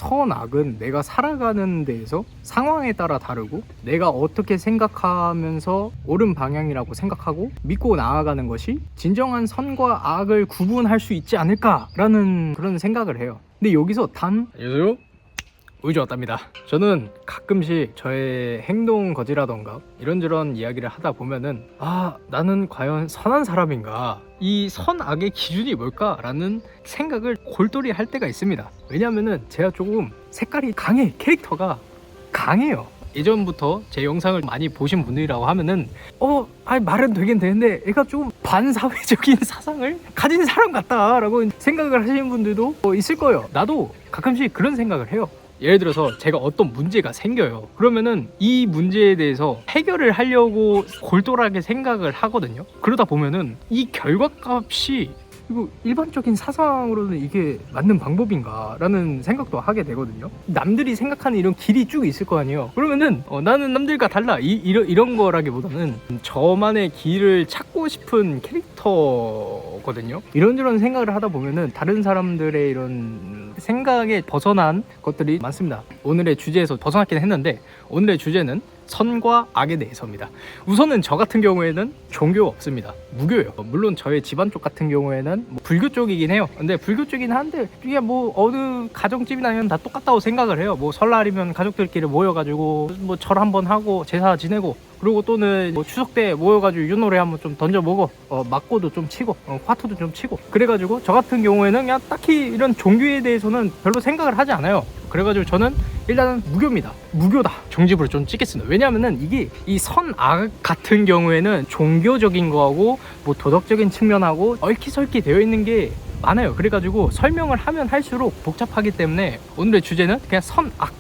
선악은 내가 살아가는 데에서 상황에 따라 다르고 내가 어떻게 생각하면서 옳은 방향이라고 생각하고 믿고 나아가는 것이 진정한 선과 악을 구분할 수 있지 않을까라는 그런 생각을 해요. 근데 여기서 안녕하세요, 우이주 왔답니다. 저는 가끔씩 저의 행동 거지라던가 이런저런 이야기를 하다 보면은 나는 과연 선한 사람인가, 이 선악의 기준이 뭘까 라는 생각을 골똘히 할 때가 있습니다. 왜냐면은 제가 조금 색깔이 강해, 캐릭터가 강해요. 예전부터 제 영상을 많이 보신 분들이라고 하면은 말은 되긴 되는데 애가 좀 반사회적인 사상을 가진 사람 같다 라고 생각을 하시는 분들도 있을 거예요. 나도 가끔씩 그런 생각을 해요. 예를 들어서 제가 어떤 문제가 생겨요. 그러면은 이 문제에 대해서 해결을 하려고 골똘하게 생각을 하거든요. 그러다 보면은 이 결과값이 이거 일반적인 사상으로는 이게 맞는 방법인가 라는 생각도 하게 되거든요. 남들이 생각하는 이런 길이 쭉 있을 거 아니에요. 그러면은 나는 남들과 달라 이런 거라기보다는 저만의 길을 찾고 싶은 캐릭터거든요. 이런저런 생각을 하다 보면은 다른 사람들의 이런 생각에 벗어난 것들이 많습니다. 오늘의 주제에서 벗어났긴 했는데 오늘의 주제는 선과 악에 대해서입니다. 우선은 저 같은 경우에는 종교가 없습니다. 무교예요. 물론 저의 집안 쪽 같은 경우에는 불교 쪽이긴 해요. 근데 불교 쪽이긴 한데 이게 어느 가정집이나 다 똑같다고 생각을 해요. 설날이면 가족들끼리 모여가지고 절 한번 하고 제사 지내고, 그리고 또는 추석 때 모여가지고 윷놀이 한번 좀 던져보고 맞고도 좀 치고 화투도 좀 치고, 그래가지고 저 같은 경우에는 그냥 딱히 이런 종교에 대해서는 별로 생각을 하지 않아요. 그래가지고 저는 일단은 무교입니다. 무교다 정집으로 좀 찍겠습니다. 왜냐하면은 이게 이 선악 같은 경우에는 종교적인 거하고 도덕적인 측면하고 얽히설키 되어 있는 게 많아요. 그래가지고 설명을 하면 할수록 복잡하기 때문에 오늘의 주제는 그냥 선악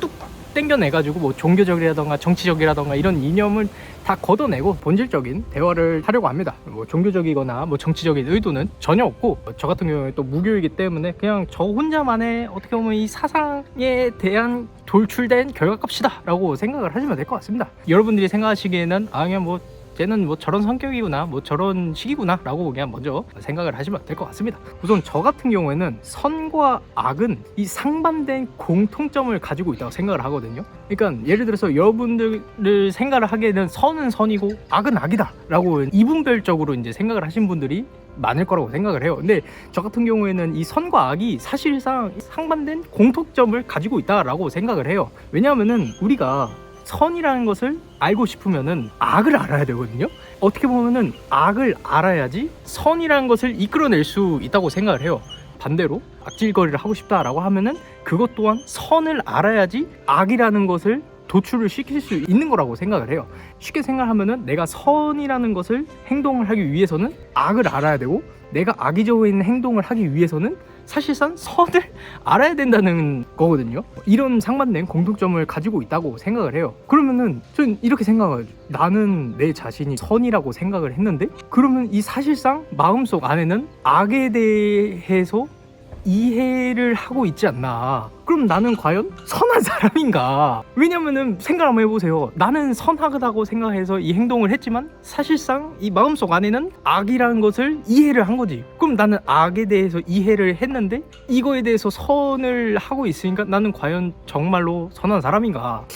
뚝 땡겨내가지고 종교적이라던가 정치적이라던가 이런 이념을 다 걷어내고 본질적인 대화를 하려고 합니다. 종교적이거나 정치적인 의도는 전혀 없고, 저 같은 경우에 또 무교이기 때문에 그냥 저 혼자만의 어떻게 보면 이 사상에 대한 돌출된 결과값이다 라고 생각을 하시면 될 것 같습니다. 여러분들이 생각하시기에는 그냥 쟤는 저런 성격이구나, 저런 식이구나 라고 그냥 먼저 생각을 하시면 될 것 같습니다. 우선 저 같은 경우에는 선과 악은 이 상반된 공통점을 가지고 있다고 생각을 하거든요. 그러니까 예를 들어서 여러분들을 생각을 하기에는 선은 선이고 악은 악이다 라고 이분별적으로 이제 생각을 하신 분들이 많을 거라고 생각을 해요. 근데 저 같은 경우에는 이 선과 악이 사실상 상반된 공통점을 가지고 있다라고 생각을 해요. 왜냐하면은 우리가 선이라는 것을 알고 싶으면은 악을 알아야 되거든요. 어떻게 보면은 악을 알아야지 선이라는 것을 이끌어낼 수 있다고 생각을 해요. 반대로 악질거리를 하고 싶다라고 하면은 그것 또한 선을 알아야지 악이라는 것을 도출을 시킬 수 있는 거라고 생각을 해요. 쉽게 생각하면은 내가 선이라는 것을 행동을 하기 위해서는 악을 알아야 되고, 내가 악의적인 행동을 하기 위해서는 사실상 선을 알아야 된다는 거거든요. 이런 상반된 공통점을 가지고 있다고 생각을 해요. 그러면은 전 이렇게 생각하죠. 나는 내 자신이 선이라고 생각을 했는데 그러면 이 사실상 마음속 안에는 악에 대해서 이해를 하고 있지 않나. 그럼 나는 과연 선한 사람인가? 왜냐면은 생각 한번 해보세요. 나는 선하다고 생각해서 이 행동을 했지만 사실상 이 마음속 안에는 악이라는 것을 이해를 한 거지. 그럼 나는 악에 대해서 이해를 했는데 이거에 대해서 선을 하고 있으니까 나는 과연 정말로 선한 사람인가?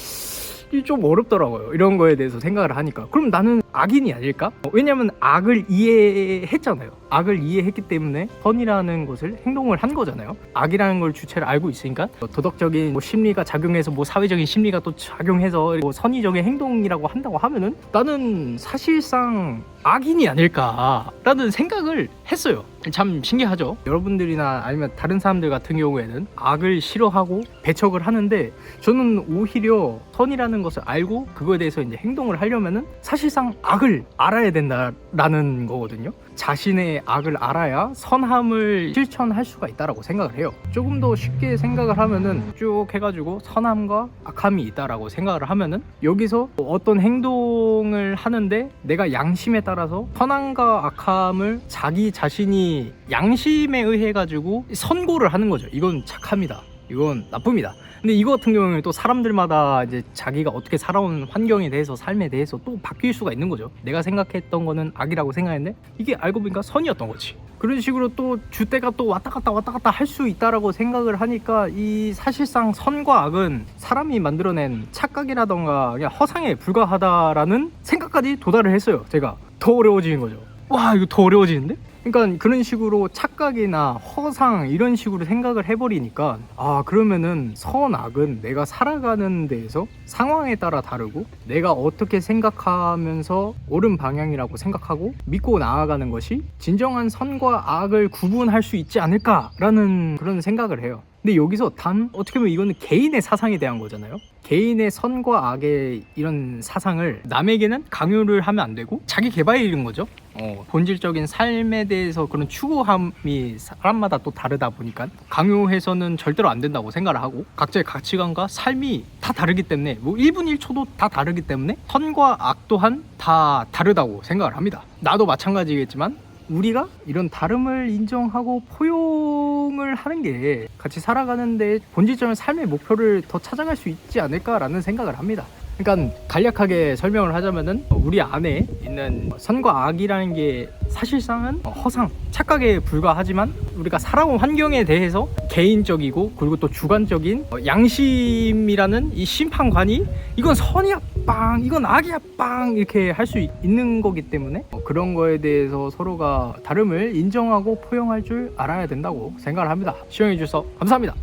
좀 어렵더라고요. 이런 거에 대해서 생각을 하니까. 그럼 나는 악인이 아닐까? 왜냐면 악을 이해했잖아요. 악을 이해했기 때문에 선이라는 것을 행동을 한 거잖아요. 악이라는 걸 주체를 알고 있으니까 도덕적인 심리가 작용해서 사회적인 심리가 또 작용해서 선의적인 행동이라고 한다고 하면은 나는 사실상 악인이 아닐까라는 생각을 했어요. 참 신기하죠. 여러분들이나 아니면 다른 사람들 같은 경우에는 악을 싫어하고 배척을 하는데 저는 오히려 선이라는 것을 알고 그거에 대해서 이제 행동을 하려면은 사실상 악을 알아야 된다라는 거거든요. 자신의 악을 알아야 선함을 실천할 수가 있다라고 생각을 해요. 조금 더 쉽게 생각을 하면은 쭉 해가지고 선함과 악함이 있다라고 생각을 하면은 여기서 어떤 행동을 하는데 내가 양심에 따라서 선함과 악함을 자기 자신이 양심에 의해 가지고 선고를 하는 거죠. 이건 착합니다. 이건 나쁩니다. 근데 이거 같은 경우는 또 사람들마다 이제 자기가 어떻게 살아온 환경에 대해서 삶에 대해서 또 바뀔 수가 있는 거죠. 내가 생각했던 거는 악이라고 생각했는데 이게 알고 보니까 선이었던 거지. 그런 식으로 또 주대가 또 왔다 갔다 할 수 있다라고 생각을 하니까 이 사실상 선과 악은 사람이 만들어낸 착각이라던가 그냥 허상에 불과하다라는 생각까지 도달을 했어요. 제가 더 어려워지는 거죠. 와, 이거 더 어려워지는데? 그러니까 그런 식으로 착각이나 허상 이런 식으로 생각을 해버리니까 그러면은 선악은 내가 살아가는 데에서 상황에 따라 다르고 내가 어떻게 생각하면서 옳은 방향이라고 생각하고 믿고 나아가는 것이 진정한 선과 악을 구분할 수 있지 않을까라는 그런 생각을 해요. 근데 여기서 단 어떻게 보면 이거는 개인의 사상에 대한 거잖아요. 개인의 선과 악의 이런 사상을 남에게는 강요를 하면 안 되고 자기 개발이 이런 거죠. 본질적인 삶에 대해서 그런 추구함이 사람마다 또 다르다 보니까 강요해서는 절대로 안 된다고 생각을 하고 각자의 가치관과 삶이 다 다르기 때문에 뭐 1분 1초도 다 다르기 때문에 선과 악 또한 다 다르다고 생각을 합니다. 나도 마찬가지겠지만 우리가 이런 다름을 인정하고 포용을 하는 게 같이 살아가는데 본질적인 삶의 목표를 더 찾아갈 수 있지 않을까라는 생각을 합니다. 그러니까 간략하게 설명을 하자면은 우리 안에 있는 선과 악이라는 게 사실상은 허상, 착각에 불과하지만 우리가 살아온 환경에 대해서 개인적이고 그리고 또 주관적인 양심이라는 이 심판관이 이건 선이야 빵, 이건 악이야 빵 이렇게 할 수 있는 거기 때문에 그런 거에 대해서 서로가 다름을 인정하고 포용할 줄 알아야 된다고 생각을 합니다. 시청해 주셔서 감사합니다.